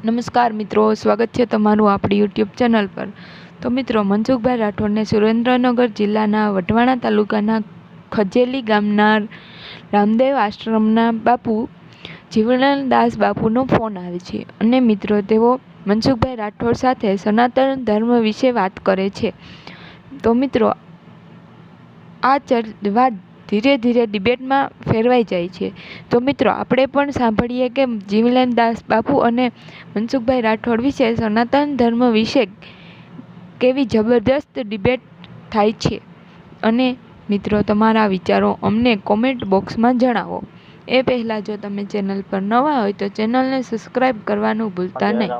નમસ્કાર મિત્રો, સ્વાગત છે તમારું આપણી યુટ્યુબ ચેનલ પર। તો મિત્રો, મનસુખભાઈ રાઠોડને સુરેન્દ્રનગર જિલ્લાના વઢવાણ તાલુકાના ખજેલી ગામના રામદેવ આશ્રમના બાપુ જીવણદાસ બાપુનો ફોન આવે છે અને મિત્રો તેઓ મનસુખભાઈ રાઠોડ સાથે સનાતન ધર્મ વિશે વાત કરે છે। તો મિત્રો, આ વાત ધીરે ધીરે ડિબેટમાં ફેરવાઈ જાય છે। તો મિત્રો, આપણે પણ સાંભળીએ કે જીવનદાસ બાપુ અને મનસુખભાઈ રાઠોડ વિશે સનાતન ધર્મ વિશે કેવી જબરદસ્ત ડિબેટ થાય છે। અને મિત્રો, તમારા વિચારો અમને કોમેન્ટ બોક્સમાં જણાવો। એ પહેલાં જો તમે ચેનલ પર નવા હોય તો ચેનલને સબસ્ક્રાઇબ કરવાનું ભૂલતા નહીં।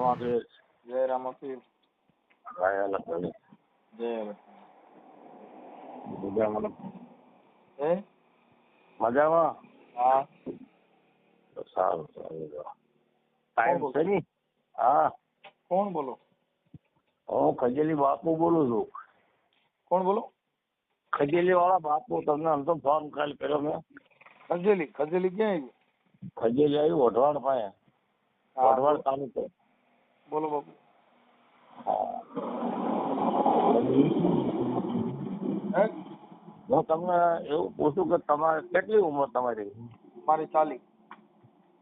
જય રામપીર મજામાં? હા, સારું સારું ટાઈમ છે ને? હા, કોણ બોલો? હું ખજેલી બાપુ બોલું છું। કોણ બોલો? ખજેલી વાળા બાપુ, તમને આમ તો ફોન કાલ કર્યો મેં। ખજેલી ક્યાં આવી? ખજેલી આવ્યું વઢવાણ પાસે, વઢવાણ તાલુકો। બોલો બાપુ। હું તમને એવું પૂછું કે તમારે કેટલી ઉંમર તમારી? મારી 40।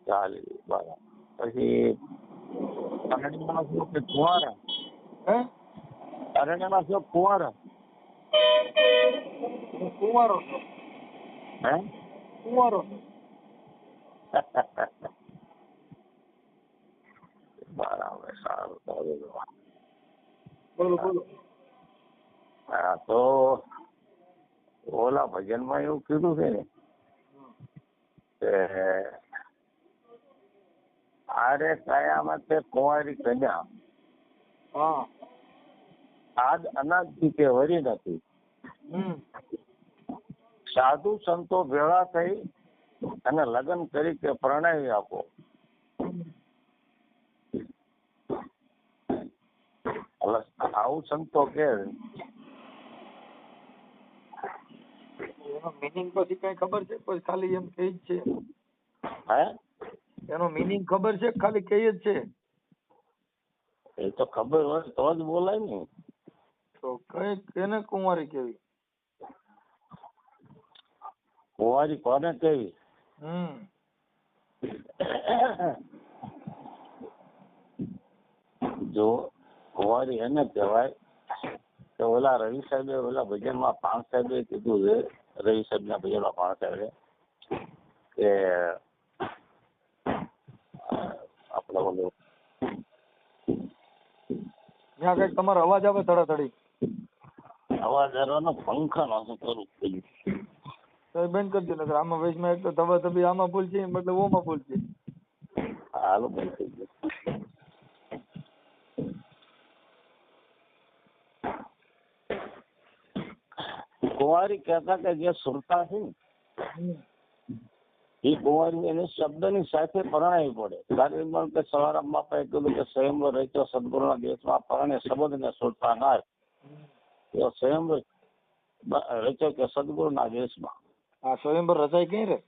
40, બરાબર। પછી અરણ્યમાં છો કે કુંવારા? અરણ્યમાં છો કુંવારા? હું કુંવારો છું। હે? કુંવારો છું। બરાબર, સારું સારું। બોલો બોલો। હા, તો ઓલા ભજનમાં એવું કીધું છે ને કે આરે કયામત તે કુંવારી કન્યા, હા, આજ અનાજથી કે વરી નથી, સાધુ સંતો ભેળા થઈ અને લગ્ન કરી કે પ્રણય આપો। આવું સંતો કે એનો મીનિંગ પછી કઈ ખબર છે? પછી ખાલી એમ કહે જ છે? હે? એનો મીનિંગ ખબર છે ખાલી કહે જ છે? એ તો ખબર હોય તો જ બોલાય ને। તો કઈ કેને કુંવારી કેવી? કુંવારી કોને કેવી? જો કુંવારી એને કહેવાય કે ઓલા રવિ સાહેબે ઓલા ભજનમાં પાણ સાહેબે કીધું છે, રવિ સાહેબ ના ભજનમાં પાણ સાહેબે કે આપણે બોલું ત્યાં કઈક તમારો અવાજ આવે ધડાધડી? અવાજ આવવાનો પંખા નો શું કરું? તો બંધ કરી દો, આમાં વચમાં એક તો ધબાધબી આમાં ભૂલ છે મતલબ ઓમાં ભૂલ છે। હાલો, બંધ થઈ ગયું। કુંવારી કહેતા કે જે સુરતા છે ને એ કુંવારી એને શબ્દની સાથે પરણાવી પડે। કારણ કે સવારામ બાપાએ કીધું કે સ્વયંવર રચ્યો સદગુરુના દેશમાં પરણે શબ્દને સુરતા નાય, એવો સ્વયંવર રચ્યો કે સદગુરુના દેશમાં। આ સ્વયંવર રચાય કઈ રે?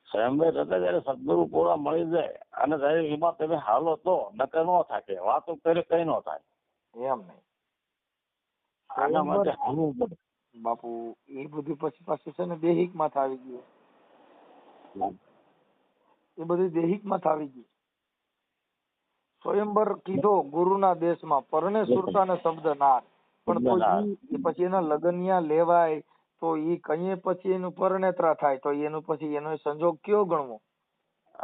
સ્વયંવર રચાય જયારે સદગુરુ પૂરા મળી જાય અને ત્યારે એમાં તમે હાલો તો નકર ન થાય, વાતો કરે કઈ ન થાય। એમ નહીં આના માટે હાલવું પડે બાપુ। એ બધું પછી પાછું છે ને દેહિક માં આવી ગયું, એ બધું દેહિક માં આવી ગયું। સ્વયંવર કીધો ગુરુના દેશમાં, પરણે સુરતા ને શબ્દ નાર, પણ તો પછી એના લગનિયા લેવાય તો ઈ કઈ પછી એનું પરણેતરા થાય તો એનું પછી એનો સંજોગ કયો ગણવો?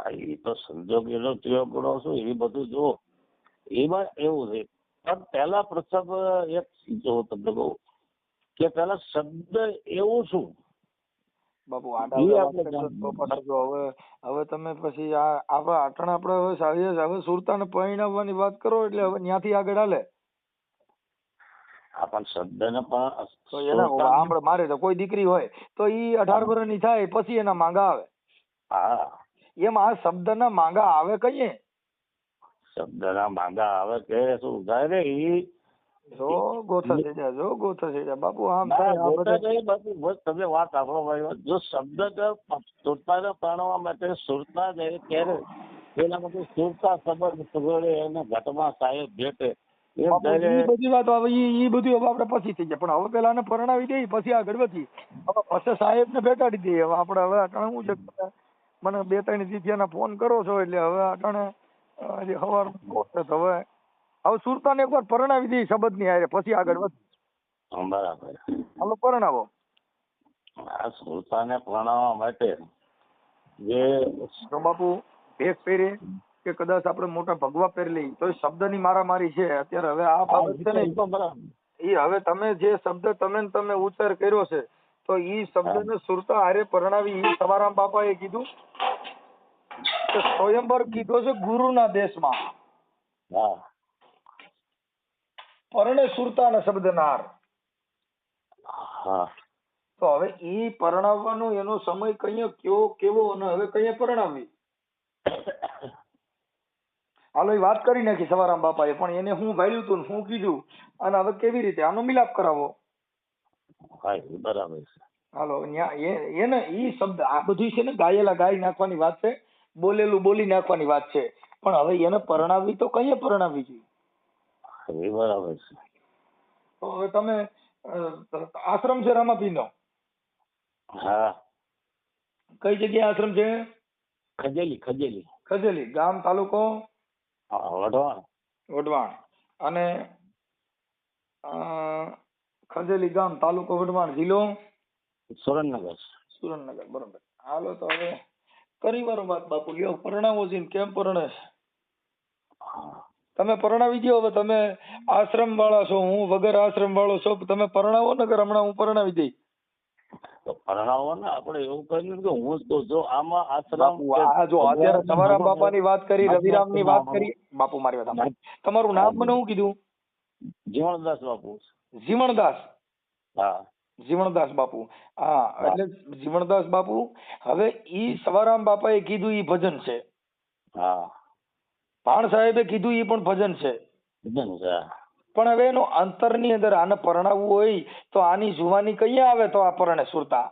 એ તો સંજોગ એનો કયો ગણો છું એ બધું જો એમાં એવું છે। પણ પેલા પ્રસંગ એક જો તમને કહું કે પેલા શબ્દ એવું શું બાપુ હવે તમે પછી આપણે હવે સુરતા ને પરણાવવાની વાત કરો એટલે હવે ત્યાંથી આગળ હાલે। પણ શબ્દ ને પણ મારે તો કોઈ દીકરી હોય તો ઈ 18 વર્ષની થાય પછી એના માંગા આવે। હા, એમ આ શબ્દ ના માંગા આવે કઈ? શબ્દ ના માંગા આવે કે શું થાય રે? જો ગોથા થઈ જાય બાપુ। આમ તમે વાત સાંભળો ભાઈ, જો શબ્દ સુરતા ને પરણવા માટે સુરતા જાય ત્યારે પેલામાં તો સુરતા સંબંધ સુગડે એને ઘટમાં સાહેબ ભેટે એ બાપુ, ત્યારે ઈ બધી વાત હવે ઈ બધું હવે આપણે પછી થઈ જાય, પણ હવે પેલા આને પરણાવી દઈએ પછી આગળ વધી. હવે પછી સાહેબ ને બેટાડી દઈએ. હવે આપણે હવે અટાણે શું છે કે તમે મને 2-3 દીથિયાના ફોન કરો છો એટલે હવે અટાણે હજી સવારમાં તો હવે સુરતાને એકવાર પરણાવી દઈએ સંબંધની હારે પછી આગળ વધી. બરાબર. હાલો પરણાવો. આ સુરતાને પ્રણાવવા માટે જે તો બાપુ ભેગ પહેરે કે કદાચ આપણે મોટા ભગવા પહેરી લઈએ તો શબ્દની મારામારી છે અત્યારે. હવે આ બાબત છે ને એ હવે તમે જે શબ્દ તમે ઉચ્ચાર કર્યો છે તો ઈ શબ્દને સુરતા હારે પરણાવી ઈ સવારામ બાપાએ કીધું કે સ્વયંવર કીધો છે ગુરુના દેશમાં, હા પરણે સુરતાના શબ્દનાર. હા તો હવે ઈ પરણાવવાનો એનો સમય કયો કેવો અને હવે કઈ પરણાવવી. હાલો એ વાત કરી નાખી સવારામ બાપાએ, પણ એને હું ભાળ્યું તું હું કીધું અને હવે કેવી રીતે આનો મિલાપ કરાવો. હા બરાબર છે. હાલો એને ઈ શબ્દ આ બધું છે ને ગાયેલા ગાઈ નાખવાની વાત છે, બોલેલું બોલી નાખવાની વાત છે, પણ હવે એને પરણાવવી તો કઈ પરણાવવી જોઈએ. એ બરાબર છે. તો હવે તમે આશ્રમ છે રામાપીરનો? હા. કઈ જગ્યાએ આશ્રમ છે? ખજેલી. ખજેલી. ખજેલી. ગામ તાલુકો? વઢવાણ. વઢવાણ. અને ખજેલી ગામ તાલુકો વઢવાણ જિલ્લો સુરેન્દ્રનગર. સુરેન્દ્રનગર. બરોબર. હાલો તો હવે કરી વારો વાત બાપુ. લ્યો પરણાવો છે કેમ પરણે? તમે પરણાવી દો. હવે તમે આશ્રમ વાળા છો, હું વગર આશ્રમ વાળો છો, તમે પરણાવો ને કે હમણાં હું પરણાવી દઈ. તો પરણાવો ને આપણે એવું કર્યું કે હું તો જો આમાં આશ્રમ જો અત્યારે સવારામ બાપાની વાત કરી, રવિરામની વાત કરી. બાપુ મારી વાત સાંભળો. તમારું નામ મને શું કીધું? જીવણદાસ બાપુ. જીવણદાસ. હા જીવણદાસ બાપુ. હા એટલે જીવણદાસ બાપુ હવે ઈ સવારામ બાપાએ કીધું ઈ ભજન છે. હા. ભાણ સાહેબે કીધું ઈ પણ ભજન છે. ભજન છે. પણ હવે એનો અંતરની અંદર આને પરણાવવું હોય તો આની જુવાની કઈ આવે તો આ પરણે સુરતા.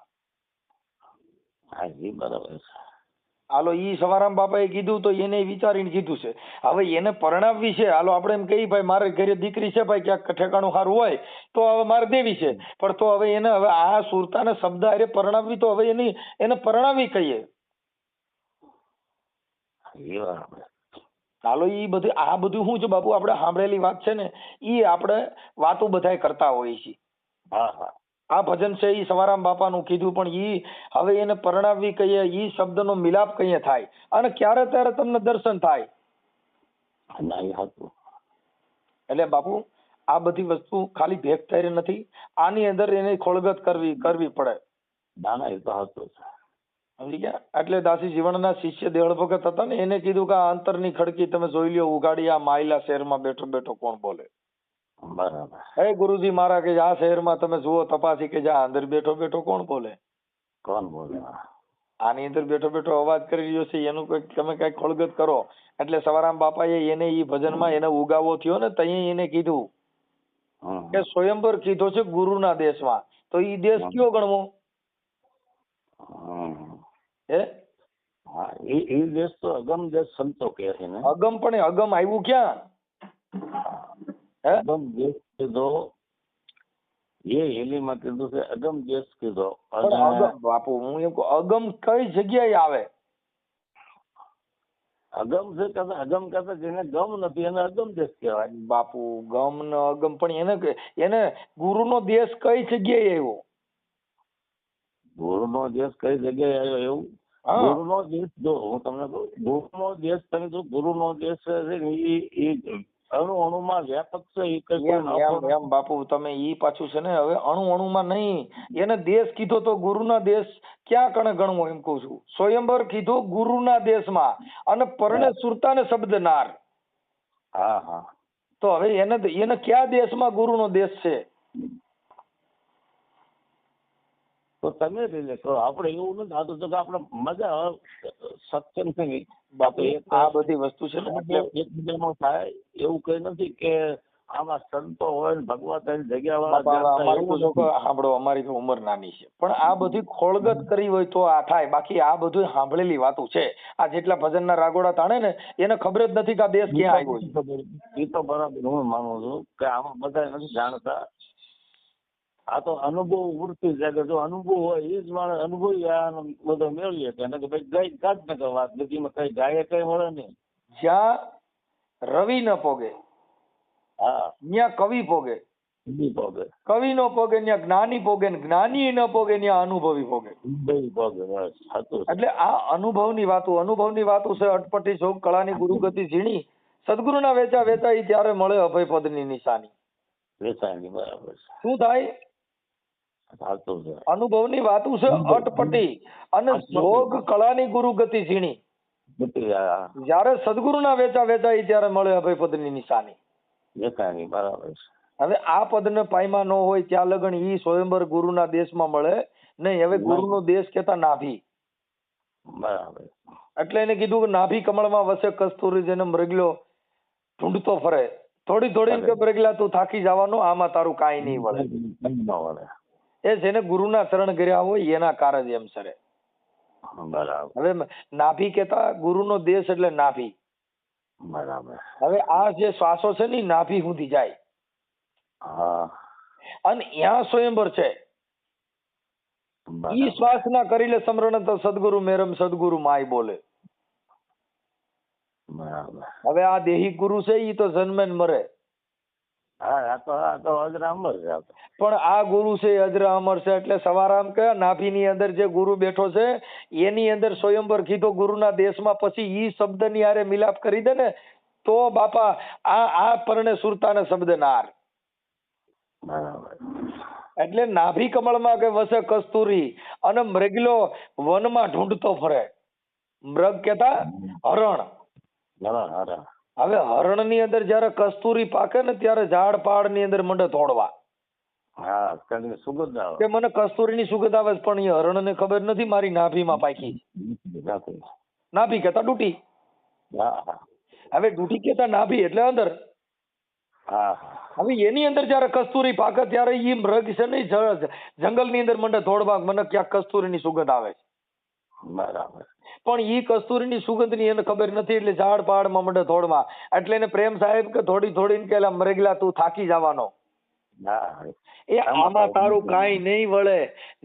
હા જી બરાબર છે. હાલો ઈ સવારામ બાપાએ કીધું તો એને વિચારીને કીધું છે. હવે એને પરણાવવી છે. હાલો આપણે એમ કહીએ ભાઈ મારે ઘરે દીકરી છે ભાઈ ક્યાંક ઠેકાણું સારું હોય તો હવે મારે દેવી છે, પણ તો હવે એને હવે આ સુરતાના શબ્દ હારે પરણાવવી તો હવે એને પરણાવી કહીએ. હાલો ઈ બધું આ બધું શું છે બાપુ આપણે સાંભળેલી વાત છે ને ઈ આપણે વાતો બધાય કરતા હોઈએ છીએ. હા હા. આ ભજન છે ઈ સવારામ બાપાનું કીધું, પણ ઈ હવે એને પરણાવવી કહીએ, ઈ શબ્દનો મિલાપ કહીએ થાય અને ક્યારે ત્યારે તમને દર્શન થાય. એટલે બાપુ આ બધી વસ્તુ ખાલી ભેગ થઈ નથી, આની અંદર એને ખોળગત કરવી પડે. સમજી ગયા? એટલે દાસી જીવણના શિષ્ય દેવળ ભગત હતા ને એને કીધું કે આ અંતરની ખડકી તમે જોઈ લ્યો ઉગાડી, આ માયલા શહેરમાં બેઠો બેઠો કોણ બોલે. બરાબર. હે ગુરુજી મારા કે આ શહેરમાં તમે જુઓ તપાસી કે જા અંદર બેઠો બેઠો કોણ બોલે. કોણ બોલે? આની અંદર બેઠો બેઠો અવાજ કરી રહ્યો છે એનું કઈક તમે કઈક ખોળગત કરો. એટલે સવારામ બાપાએ એને ઈ ભજનમાં એને ઉગાવો થયો ને તઈ એને કીધું કે સ્વયંવર કીધો છે ગુરુના દેશમાં. તો ઈ દેશ કયો ગણવો? હે? હા એ દેશ તો અગમ દેશ સંતો કહે છે ને. અગમ પણ અગમ આવ્યું ક્યાં? અગમ દેશ કીધો એ હેલીમાં કીધું છે અગમ દેશ કીધો. અગમ બાપુ હું એમ કહું અગમ કઈ જગ્યાએ આવે? અગમ છે કે અગમ કરતા જેને ગમ નથી એને અગમ દેશ કહેવાય. બાપુ ગમ ને અગમ પણ એને ગુરુનો દેશ કઈ જગ્યાએ આવ્યો? ગુરુનો દેશ કઈ જગ્યાએ આવ્યો એવું? ગુરુનો દેશ જો હું તમને કહું, ગુરુનો દેશ તમે જો ગુરુનો દેશ છે ને એ અણુ અણુમાં વ્યાપક છે. એમ બાપુ તમે ઈ પાછું છે ને હવે અણુ અણુમાં નહીં, એને દેશ કીધો તો ગુરુના દેશ ક્યાં કણે ગણવો એમ કઉ છું. સ્વયંવર કીધો ગુરુના દેશમાં અને પરણે સુરતાને શબ્દ નાર. હા હા. તો હવે એને કયા દેશમાં ગુરુનો દેશ છે? તો તમે લઈ લેશો. આપણે એવું નથી થતું તો આપણે મજા સત્સંગ છે બાપુ આ બધી વસ્તુ છે ને એકબીજામાં થાય એવું કઈ નથી કે આમાં સંતો હોય ને ભગવત જગ્યા બાપા હવે અમારે તો જો વાળા સાંભળો, અમારી તો ઉંમર નાની છે, પણ આ બધી ખોળગત કરી હોય તો આ થાય, બાકી આ બધું સાંભળેલી વાતો છે. આ જેટલા ભજનના રાગોડા તાણે ને એને ખબર જ નથી કે આ દેશ ક્યાં આવ્યો છે. એ તો બરાબર હું માનું છું કે આમાં બધા નથી જાણતા. આ તો અનુભવ વૃત્તિ છે કે જો અનુભવ હોય એ જ માણસ અનુભવી આ બધો મેળવીએ કે ભાઈ ગઈ કાઢ ને કે વાત બીજીમાં કઈ ગાય કઈ મળે નહીં. જ્યાં રવિ ન પોગે હા ત્યાં કવિ પોગે, બી પોગે કવિ નો પોગે ત્યાં જ્ઞાની પોગે, ને જ્ઞાની ન પોગે ત્યાં અનુભવી પોગે. બી પોગે બસ હતું. એટલે આ અનુભવની વાતો છે. અટપટી શોક કળાની ગુરુગતિ ઝીણી, સદગુરુના વેચા વેચાઈ ત્યારે મળે અભય પદની નિશાની. વેચાયની બરાબર છે. શું થાય? સાચું છે. અનુભવની વાતો છે અટપટી, અને જોગ કળાની ગુરુગતિ ઝીણી, જયારે સદગુરુના વેચા વેચાઈ ત્યારે મળે અભય પદની નિશાની. વેચાયની બરાબર છે. હવે આ પદને પાયમાં ન હોય ત્યાં લગન ઈ સ્વયંવર ગુરુના દેશમાં મળે નહીં. હવે ગુરુનો દેશ કેતા નાભી, બરાબર. એટલે એને કીધું કે નાભી કમળમાં વસે કસ્તુરી, જેને મૃગલો ઢૂંઢતો ફરે, થોડી થોડી કે મૃગલા તું થાકી જવાનો, આમાં તારું કાંઈ નહીં વળે. એ જેને ગુરુના ચરણ કર્યા હોય એના કારજ એમ સરે. બરાબર. હવે નાભી કેતા ગુરુનો દેશ એટલે નાભી. બરાબર. હવે આ જે શ્વાસો છે ને નાભી સુધી જાય, હા, અને ત્યાં સ્વયંવર છે. ઈ શ્વાસ ના કરી લે સમરણ તો સદગુરુ મેરમ સદગુરુ માય બોલે. બરાબર. હવે આ દેહી ગુરુ છે ઈ તો જન્મે ને મરે, હા આ તો અજરા અમર છે. પણ આ ગુરુ છે એ અજરા અમર છે. એટલે સવારામ કે નાભી ની અંદર જે ગુરુ બેઠો છે એની અંદર સ્વયંવર કીધો ગુરુના દેશમાં, પછી ઈ શબ્દ ની હારે મિલાપ કરી દે ને તો બાપા આ પરણે સુરતાને શબ્દ નાર. બરાબર. એટલે નાભી કમળમાં કે વસે કસ્તુરી, અને મૃગલો વનમાં ઢૂંઢતો ફરે. મૃગ કેતા હરણ. હવે હરણ ની અંદર જયારે કસ્તુરી પાકે ને ત્યારે ઝાડ પાડ ની અંદર મંડે તોડવા. હા, સુગંધ આવે કે મને કસ્તુરી ની સુગંધ આવે, પણ એ હરણ ને ખબર નથી મારી નાભીમાં પાકી. નાભી કેતા ડૂટી. હવે ડૂટી કેતા નાભી એટલે અંદર. હવે એની અંદર જયારે કસ્તુરી પાકે ત્યારે એ મૃગ છે ને જંગલ ની અંદર મંડે તોડવા, મને ક્યાંક કસ્તુરી ની સુગંધ આવે છે. બરાબર. પણ ઈ કસ્તુરી ની સુગંધ ની એને ખબર નથી, એટલે ઝાડ પાડ માં મંડે તોડવા. એટલે એને પ્રેમ સાહેબ કે થોડી થોડી કે મરેગલા તું થાકી જવાનો. એ આમાં તારું કાંઈ નહીં વળે.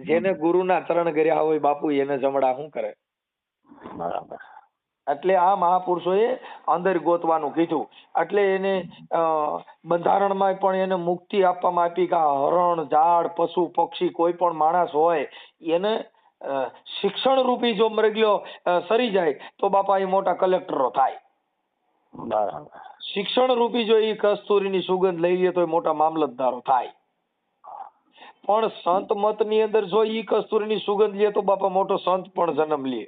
જેને ગુરુના ચરણ કર્યા હોય બાપુ એને જમડા શું કરે. બરાબર. એટલે આ મહાપુરુષોએ અંદર ગોતવાનું કીધું. એટલે એને બંધારણમાં પણ એને મુક્તિ આપવામાં આપી કે હરણ, ઝાડ, પશુ, પક્ષી કોઈ પણ માણસ હોય એને શિક્ષણ રૂપી જો મરગ્યો સરી જાય તો બાપા એ મોટા કલેક્ટરો થાય. બરાબર. શિક્ષણ રૂપી જો એ કસ્તુરીની સુગંધ લઈ લે તો એ મોટા મામલતદારો થાય. પણ સંત મત ની અંદર જો ઈ કસ્તુરીની સુગંધ લે તો બાપા મોટો સંત પણ જન્મ લે.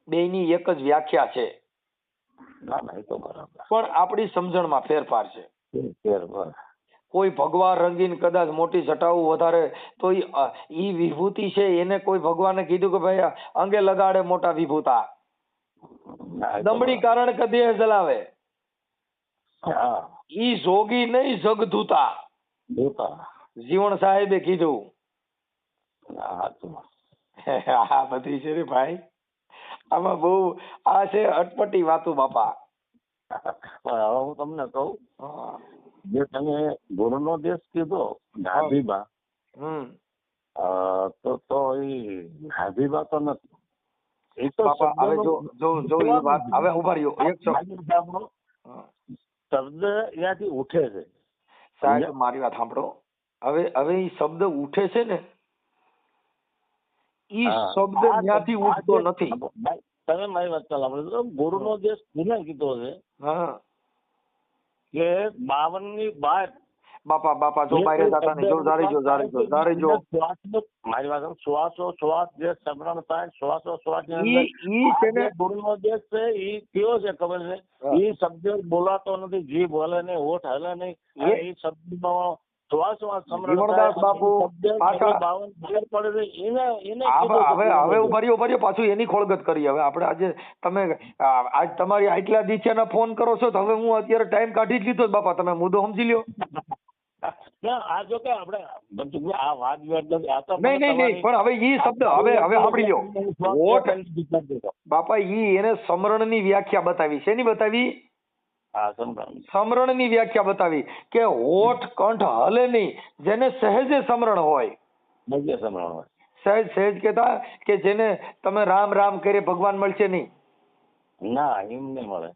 બેયની એક જ વ્યાખ્યા છે, પણ આપણી સમજણમાં ફેરફાર છે. કોઈ ભગવાન રંગીન કદાચ મોટી જટાવું વધારે તો ઈ વિભૂતિ છે એને કોઈ ભગવાને કીધું કે ભાઈ અંગે લગાડે મોટા વિભૂતા, દમડી કારણ કે દેહ જલાવે. ઈ જોગી નહીં જગધૂતા, જીવણ સાહેબે કીધું. આ બધી છે રે ભાઈ, આમાં બહુ આ છે અટપટી વાતો બાપા. હવે હું તમને કહું, જે તમે ગુરુનો દેશ કીધો નાભીબા, તો એ નાભીબા તો નથી. એ તો હવે જો એ વાત હવે ઉભા રહ્યો એક શબ્દ ત્યાંથી ઉઠે છે. સાહેબ મારી વાત સાંભળો. હવે એ શબ્દ ઉઠે છે ને, ઈ શબ્દ ત્યાંથી ઉઠતો નથી. તમે મારી વાત ચાલો આપણે ગુરુનો દેશ કોને કીધો છે કે 52 ની બાર બાપા જો બહાર જતા નહીં, જો જારી જો મારી વાત શ્વાસ જે સમરણ થાય શ્વાસ ઈ છે ને ગુરુનો દેશ છે. ઈ કયો છે ખબર છે? ઈ શબ્દ બોલાતો નથી, જીભ હલે નહીં, હોઠ હલે નહીં. એ શબ્દનો શ્વાસમાં સમરણ જીવણદાસ થાય, બાપુ શબ્દ પાછા 52 બહાર પડે છે, એને હવે ઉભર્યો પાછું એની ખોળગત કરી. હવે આપણે આજે તમે આજ તમારી આટલા દીચેના ફોન કરો છો તો હવે હું અત્યારે ટાઈમ કાઢી જ લીધો બાપા, તમે મુદ્દો સમજી લ્યો. ના આ જો કે આપણે બધું આ વાત નથી, આ તો નહીં પણ હવે ઈ શબ્દ હવે સાંભળી લ્યો. હોઠ બાપા એને સમરણની વ્યાખ્યા બતાવી. શેની બતાવી? સમરણની વ્યાખ્યા બતાવી કે હોઠ કંઠ હલે નહીં, જેને સહેજે સમરણ હોય. સહેજ કેતા કે જેને તમે રામ રામ કરે ભગવાન મળશે નહીં. ના એમ નહીં મળે.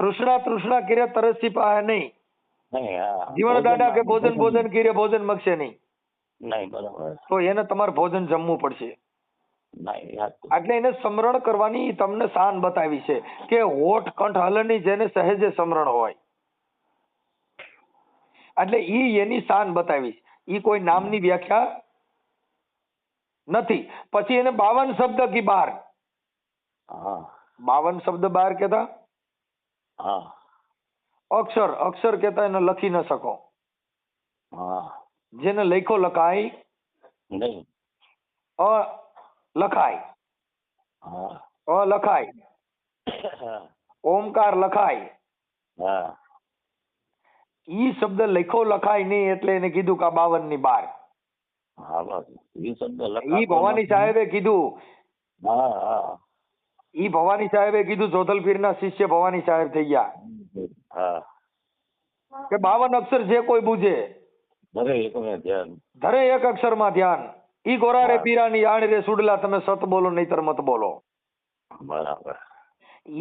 તૃષ્ણા કરે તરસી પાહે નહીં. જીવન દાડા કે ભોજન કરે ભોજન મળશે નહીં. બરાબર. તો એને તમારે ભોજન જમવું પડશે. એટલે એને સમરણ કરવાની તમને શાન બતાવી છે કે હોઠ કંઠ હલની જેને સહેજે સમરણ હોય. એટલે એની શાન બતાવી. ઈ કોઈ નામની વ્યાખ્યા નથી. પછી એને 52 શબ્દ કી બાર. 52 શબ્દ બાર કેતા. અક્ષર કેતા એને લખી ન શકો. જેને લખો લખાય નહીં. લખાય, લખાય, ઓમકાર લખાય. ઈ શબ્દ લખો લખાય નહીં એટલે એને કીધું કે 52 ની બાર. ઈ ભવાની સાહેબે કીધું. ઈ ભવાની સાહેબે કીધું, જોધલપીર ના શિષ્ય ભવાની સાહેબ થઈ ગયા કે 52 અક્ષર જે કોઈ બુજે ધરે એક અક્ષર માં ધ્યાન. ઈ ગોરારે પીરાની આણ રે સુડલા, તમે સત બોલો નહીતર મત બોલો. બરાબર.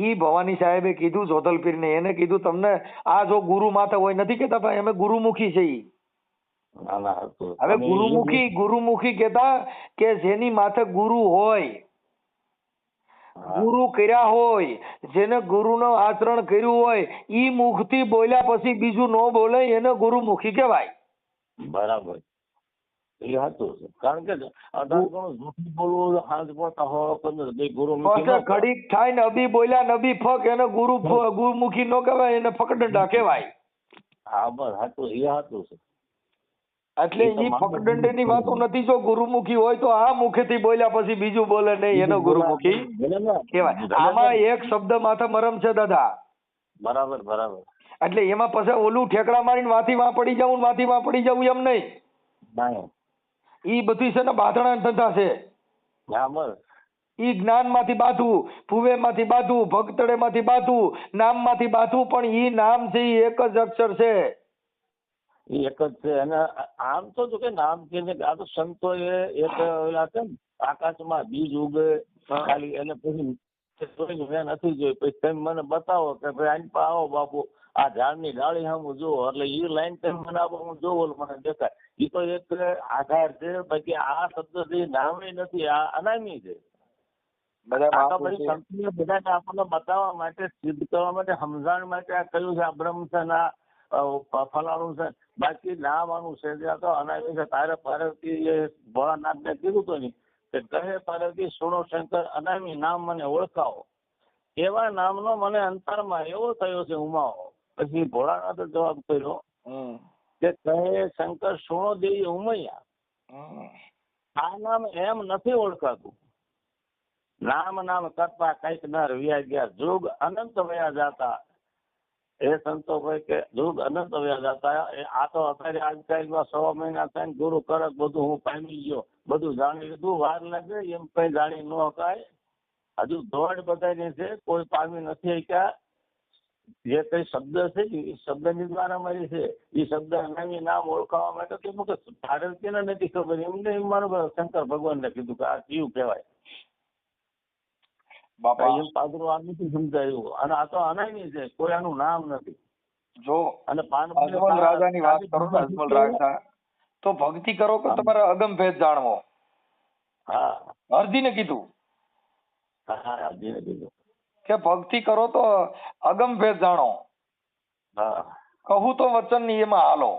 ઈ ભવાની સાહેબે કીધું જોધલપીર ને. એને કીધું તમને આ જો ગુરુ માથે હોય, નથી કેતા ભાઈ અમે ગુરુમુખી છે. હવે ગુરુમુખી કેતા કે જેની માથે ગુરુ હોય, ગુરુ કર્યા હોય, જેને ગુરુનો આચરણ કર્યું હોય, ઈ મુખથી બોલ્યા પછી બીજું ન બોલે એને ગુરુમુખી કહેવાય. બરાબર. એ હતું. કારણ કે બોલવું હાથ પોતા હો ઘડીક થાય ને અબી બોલ્યા નબી ફક, એને ગુરુમુખી નો કહેવાય, એને ફકડંડા કહેવાય. હા બસ હતું. એ હતું છે. એટલે ઈ ફકડંડ ની વાતો નથી. જો ગુરુમુખી હોય તો આ મુખેથી બોલ્યા પછી બીજું બોલે નહીં, એનો ગુરુમુખી કહેવાય. આમાં એક શબ્દ માથે મરમ છે દાદા. બરાબર બરાબર. એટલે એમાં પછી ઓલું ઠેકડા મારીને વાથી વાં પડી જવું એમ નહીં. ઈ બધી છે ને બાંધણા ધંધા છે. ઈ જ્ઞાન માંથી બાંધવું, ભુવે માંથી બાંધવું, ભગતડે માંથી બાંધવું, નામ માંથી બાંધવું. પણ ઈ નામ છે ઈ એક જ અક્ષર છે. એ એક જ છે. અને આમ તો જો કે નામ કે આ તો સંતો એક ઓલા છે ને આકાશમાં બીજ ઉગે ખાલી, એને પછી મેં નથી જોયું. પછી તમે મને બતાવો કે ભાઈ આની પા આવો બાપુ, આ ઝાડની ડાળી સામું જુઓ, એટલે એ લાઈન તમે મને આપો, હું જોઉં મને દેખાય. એ તો એક આધાર છે. બાકી આ શબ્દ જે નામે નથી, આ અનામી છે. બધાને આપણને બતાવવા માટે, સિદ્ધ કરવા માટે, સમજાવવા માટે આ કહ્યું છે આ બ્રહ્મ છે ને આ ફલાણું છે. બાકી નામ આનું છે આ તો અનામી છે. તારે પાર્વતી ભોળાનાથ ને કીધું હતું ને કે કહે પાર્વતી સુણો શંકર અનામી નામ મને ઓળખાવો. એવા નામનો મને અંતરમાં એવો થયો છે ઉમાઓ. પછી ભોળાનાથે જવાબ કર્યો કે કહે શંકર સુણો દેવી ઉમૈયા. આ નામ એમ નથી ઓળખાતું. નામ કરતા કઈક ના રહ્યા ગયા, જોગ અનંત વયા જાતા. એ સંતો ભાઈ કે જોગ અનંત વયા જાતા. આ તો અત્યારે આજકાલમાં 6 મહિના થઈને ગુરુ કરક બધું હું પામી ગયો, બધું જાણી લીધું, વાર લાગે એમ કઈ જાણી ન શકાય. હજુ દોડ બધાની છે, કોઈ પામી નથી શક્યા. જે કઈ શબ્દ છે એ શબ્દની દ્વારા મારી છે. એ શબ્દ અનામી નામ ઓળખાવા માટે તો ભારતીયને નથી ખબર, એમને એમ મારું શંકર ભગવાનને કીધું કે આ કયું કહેવાય. બાપા એમ પાદરું આ નથી સમજાયું. અને આ તો અનામી છે, કોઈ આનું નામ નથી. જો અને અજમલ રાજાની વાત કરો ને, અજમલ રાજા તો ભક્તિ કરો કે તમારે અગમ ભેદ જાણવો. અર્જીને કીધું કે ભક્તિ કરો તો અગમ ભેદ જાણો, કહું તો વચન ની એમાં હાલો.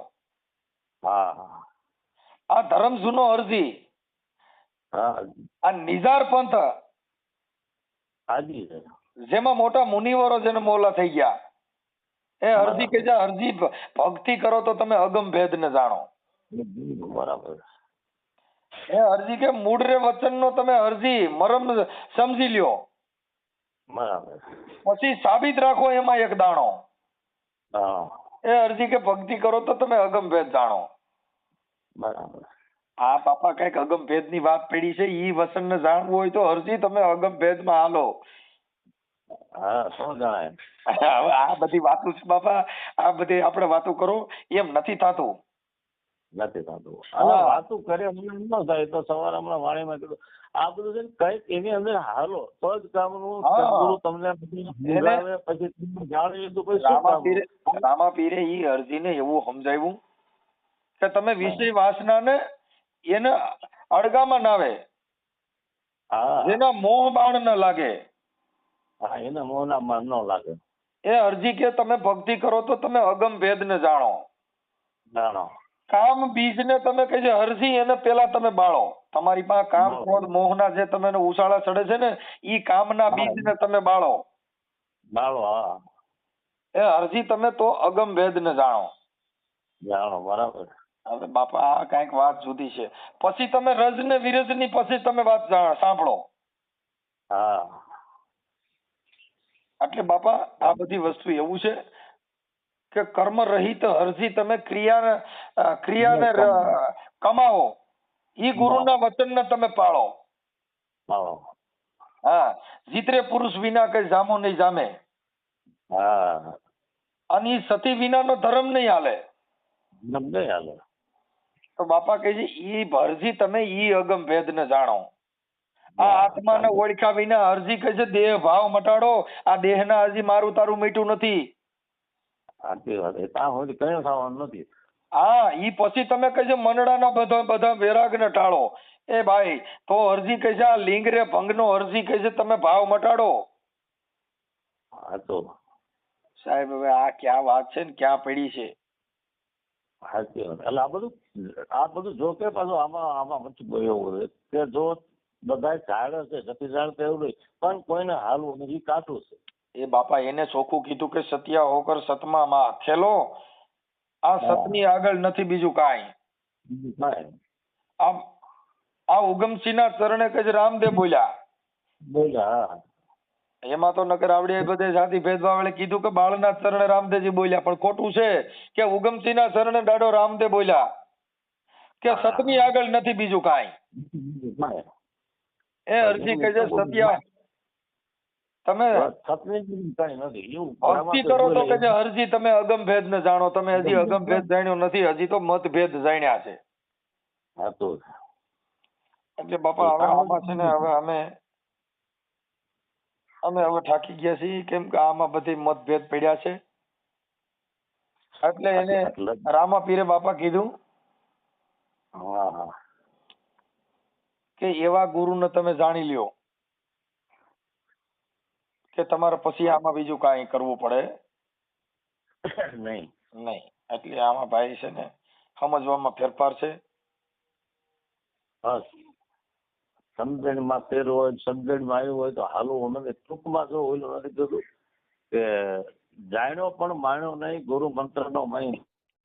આ ધર્મ જૂનો અરજી, આ નિજાર પંથ જેમાં મોટા મુનિવરો જેને મોલા થઈ ગયા, એ અરજી કે જે અરજી ભક્તિ કરો તો તમે અગમ ભેદ ને જાણો. બરાબર. એ અરજી કે મૂળ રે વચનનો તમે અરજી મરમ સમજી લ્યો, બરાબર. પછી સાબિત રાખો એમાં એક દાણો. હા, એ અરજી કે ભક્તિ કરો તો તમે અગમ ભેદ જાણો. બરાબર. આ બાપા કઈક અગમ ભેદ ની વાત પડી છે, ઈ વચન ને જાણવું હોય તો અરજી તમે અગમ ભેદ માં હાલો. હા, શું જણાય? હવે આ બધી વાતો છે બાપા, આ બધી આપણે વાતો કરો એમ નથી થતું. નથી થતું. અને વાતું કરે મને એમ ન થાય તો સવારે હમણાં વાણીમાં કીધું આ બધું છે ને કઈક એની અંદર હાલો તો જ કામનું. સદગુરુ તમને સમજાવે પછી તમે જાણી લીધું પછી શું કામનું? રામાપીરે ઈ અરજીને એવું સમજાવ્યું કે તમે વિષય વાસનાને એને અડગામાં ના આવે, હા, જેના મોહ બાણ ન લાગે. હા, એને મોહના માર ન લાગે. એ અરજી કે તમે ભક્તિ કરો તો તમે અગમ ભેદ ને જાણો. જાણો. કામ બીજ ને તમે કહે છે અરજી એને પેલા તમે બાળો. તમારી પાસે કામ ક્રોધ મોહના જે તમે ઉછાળા ચડે છે ને ઈ કામના બીજ ને તમે બાળો. બાળો. હા, એ અરજી તમે તો અગમ ભેદ ને જાણો. જાણો. બરાબર. હવે બાપા આ કઈક વાત જુદી છે. પછી તમે રજ ને વિરજ ની પછી તમે વાત સાંભળો. હા, એટલે બાપા આ બધી વસ્તુ એવું છે કે કર્મ રહિત અરજી તમે ક્રિયાને કમાવો, ઈ ગુરુના વચનને તમે પાળો. બાળો. હા, જીતરે પુરુષ વિના કઈ જામો નહીં જામે. હા, અને ઈ સતી વિનાનો ધર્મ નહીં હાલે. નહીં હાલે. તો બાપા કહે છે ઈ અરજી તમે ઈ અગમ ભેદ ને જાણો. આ આત્માને ઓળખ્યા વિના અરજી કહે છે દેહ ભાવ મટાડો. આ દેહના અરજી મારું તારું મીઠું નથી. સાચી વાત. એ ત્યાં સુધી કઈ થવાનું નથી. હા, ઈ પછી તમે કહે છે મનડાના બધા વૈરાગ ને ટાળો. એ ભાઈ તો અરજી કહે છે આ લિંગ રે ભંગ નો અરજી કહે છે તમે ભાવ મટાડો. હા તો સાહેબ હવે આ ક્યાં વાત છે ને ક્યાં પડી છે. સાચી વાત. એટલે આ બધું જો કે પાછું આમાં વચ્ચે એવું છે કે જો બધા ઝાડ છે સતી ઝાડ તો એવું નહીં પણ કોઈને હાલવું નથી કાઠું છે. એ બાપા એને ચોખ્ખું કીધું કે સત્યા હોકર સતમા માં ખેલો. આ સતની આગળ નથી બીજું કાંઈ. આ ઉગમસિંહ ના ચરણે કે રામદેવ બોલ્યા. એમાં તો નકર આવડે બધે જાતિ ભેદભાવ વાળે કીધું કે બાળના ચરણે રામદેવજી બોલ્યા, પણ ખોટું છે કે ઉગમસિંહ ના ચરણે દાડો રામદેવ બોલ્યા કે સતની આગળ નથી બીજું કાંઈ. એ અરજી કહે છે સત્યા તમે ભક્તિ કરો તો કે અરજી તમે અગમ ભેદ ને જાણો. તમે હજી અગમ ભેદ જાણ્યો નથી, હજી તો મતભેદ જાણ્યા છે. એટલે બાપા હવે આમાં છે ને હવે અમે હવે થાકી ગયા છીએ, કેમ કે આમાં બધી મતભેદ પડ્યા છે. એટલે એને રામાપીરે બાપા કીધું કે એવા ગુરુને તમે જાણી લ્યો કે તમારે પછી આમાં બીજું કાંઈ કરવું પડે નહીં. એટલે આમાં ભાઈ છે ને સમજવામાં ફેરફાર છે. સમજણમાં ફેર હોય, સમજણમાં આવ્યું હોય તો હાલવું નથી. ટૂંકમાં જો ઓલું નથી કીધું કે જાણ્યો પણ માણ્યો નહીં ગુરુ મંત્ર નો મહિન.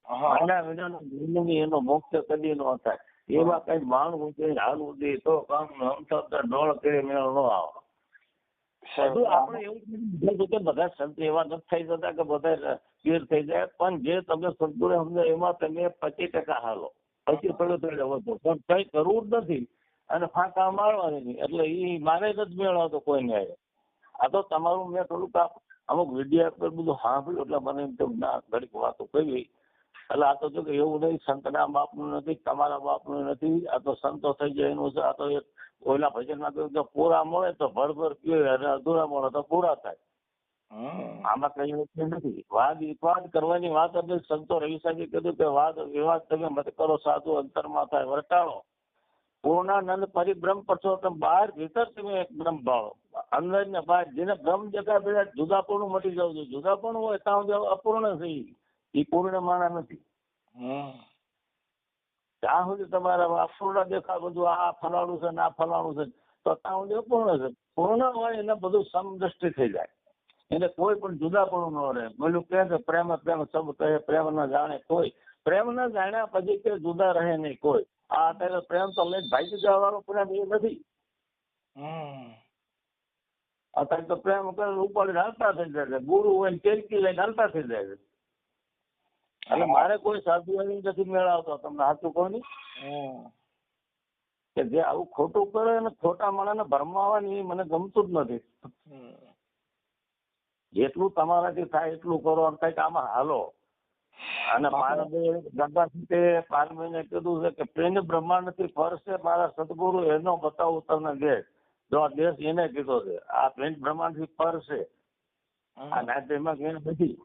માન્યા વિનાનો ગુરુ એનો મોક્ષ કદી નો થાય. એવા કઈ માણવું છે હાલવું દે તો કામ ડોળ કરી મેળ નો આવે. આપણે એવું કે બધા સંત એવા નથી થઈ જતા કે બધા ક્લિયર થઈ જાય, પણ જે તમે સદગુરુ સમજો એમાં તમે 25% હાલો, પછી થોડું વધો, પણ કઈ કરવું જ નથી અને ફાંકા મારવાની નહીં. એટલે એ મારે જ મેળવતો કોઈ નહીં. આ તો તમારું મેં થોડુંક અમુક વિડીયો પર બધું સાંભળ્યું એટલે મને એમ થયું ના ઘડીક વાતો કરી. એટલે આ તો જો કે એવું નહીં સંતના બાપનું નથી, તમારા બાપનું નથી, આ તો સંતો થઈ જાય એનું છે. આ તો એક ઓલા ભજનમાં કહ્યું કે પૂરા મળે તો ભરભર પીવે અને અધૂરા મળે તો પૂરા થાય. આમાં કઈ વસ્તુ નથી. વાદ કરવાની વાત હતી. સંતો રવિ સાહેબે કીધું કે વાદ વિવાદ તમે મત કરો, સાધુ અંતરમાં થાય વર્તાળો. પૂર્ણાનંદ પરિબ્રહ્મ પરસોત્તમ બહાર ભીતર તમે એક બ્રહ્મ ભાળો, અંદર ને બહાર. જેને બ્રહ્મ દેખાય પેલા જુદાપણું મટી જવું જોઈએ. જુદાપણું હોય ત્યાં અપૂર્ણ થઈ, એ પૂર્ણ માણા નથી. ત્યાં સુધી તમારા અપૂર્ણ દેખાય બધું આ ફલાણું છે ને આ ફલાણું છે તો ત્યાં સુધી અપૂર્ણ છે. પૂર્ણ હોય એને બધું સમદ્રષ્ટિ થઈ જાય, એને કોઈ પણ જુદાપણું ન રહે. પેલું કહે કે પ્રેમ પ્રેમ સબ કહે પ્રેમ ન જાણે કોઈ, પ્રેમ ને જાણ્યા પછી કે જુદા રહે નહીં કોઈ. આ અત્યારે પ્રેમ તો લઈને ભાગી જવા વાળો પ્રેમ એ નથી. અત્યારે તો પ્રેમ કરે ઉપાડીને હાલતા થઈ જાય છે. ગુરુ હોય ને કેરકી લઈને હાલતા થઈ જાય છે. એટલે મારે કોઈ સાધુ નથી મેળવતો. તમને સાચું કહું ને કે જે આવું ખોટું કરે અને ખોટા માણસને ભરમાવાની એ મને ગમતું જ નથી. જેટલું તમારાથી થાય એટલું કરો અને કંઈક આમાં હાલો. અને મારા ગંગાથી 5 મહિને કીધું છે કે પ્રેમ બ્રહ્માંડથી ફરશે મારા સદગુરુ એનો બતાવું તમને દેશ. જો આ દેશ એને કીધો છે આ પ્રેમ બ્રહ્માંડથી ફરશે. આ નાટ્યમાં કે નથી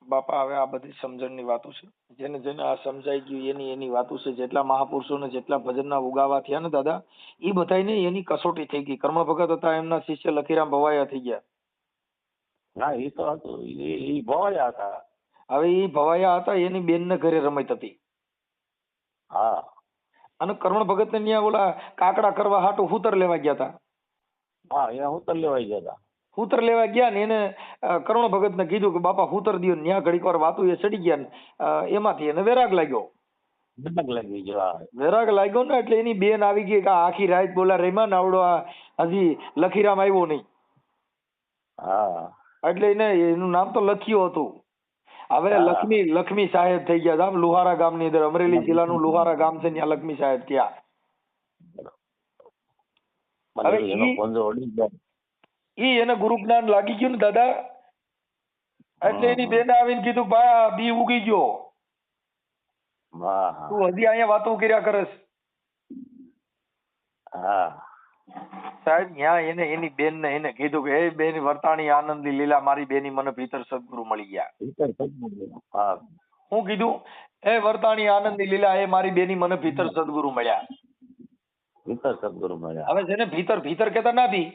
બાપા. હવે આ બધી સમજણની વાતો છે. જેને જેને આ સમજાઈ ગયું એની વાતો છે. જેટલા મહાપુરુષોને જેટલા ભજનના ઉગાવા થયા ને દાદા, એ બધાને એની કસોટી થઈ ગઈ. કર્મ ભગત હતા, એમના શિષ્ય લખીરામ ભવાયા થઈ ગયા. હા એ તો હતું. એ ભવાયા હતા. હવે એ ભવાયા હતા, એની બેનને ઘરે રમત હતી. હા. અને કર્મ ભગત ને ત્યાં ઓલા કાકડા કરવા હાટું હુતર લેવા ગયા હતા. હા અહીંયા હુતર લેવાઈ ગયા હતા. હુતર લેવા ગયા ને એને કરુણ ભગત ને કીધું કે બાપા હુતર દિયો. ન્યા ઘડીક વાર વાતું એ ચડી ગયા ને એમાંથી એને વેરાગ લાગ્યો. વેરાગ લાગ્યો ને એટલે એની બેન આવી ગઈ કે આખી રાત બોલા રેમાં નાવડો હજી લખીરામ આવ્યો નહીં. એટલે એને એનું નામ તો લખ્યું હતું. હવે લક્ષ્મી સાહેબ થઈ ગયા. આમ લુહારા ગામ ની અંદર, અમરેલી જિલ્લાનું લુહારા ગામ છે, ત્યાં લક્ષ્મી સાહેબ ત્યાં. હવે એને ગુરુ જ્ઞાન લાગી ગયું ને દાદા, એટલે એની બેન આવીને કીધું બા બી ઉગી ગયો, તું હજી અહીંયા વાતો કર્યા કરસ. સાહેબ ત્યાં એને એની બેન ને એને કીધું કે એ બેન વર્તાણી આનંદી લીલા મારી બેની મને ભીતર સદગુરુ મળી ગયા. હું કીધું એ વર્તાણી આનંદી લીલા એ મારી બેની મને ભીતર સદગુરુ મળ્યા. હવે જેને ભીતર કેતા નાભી.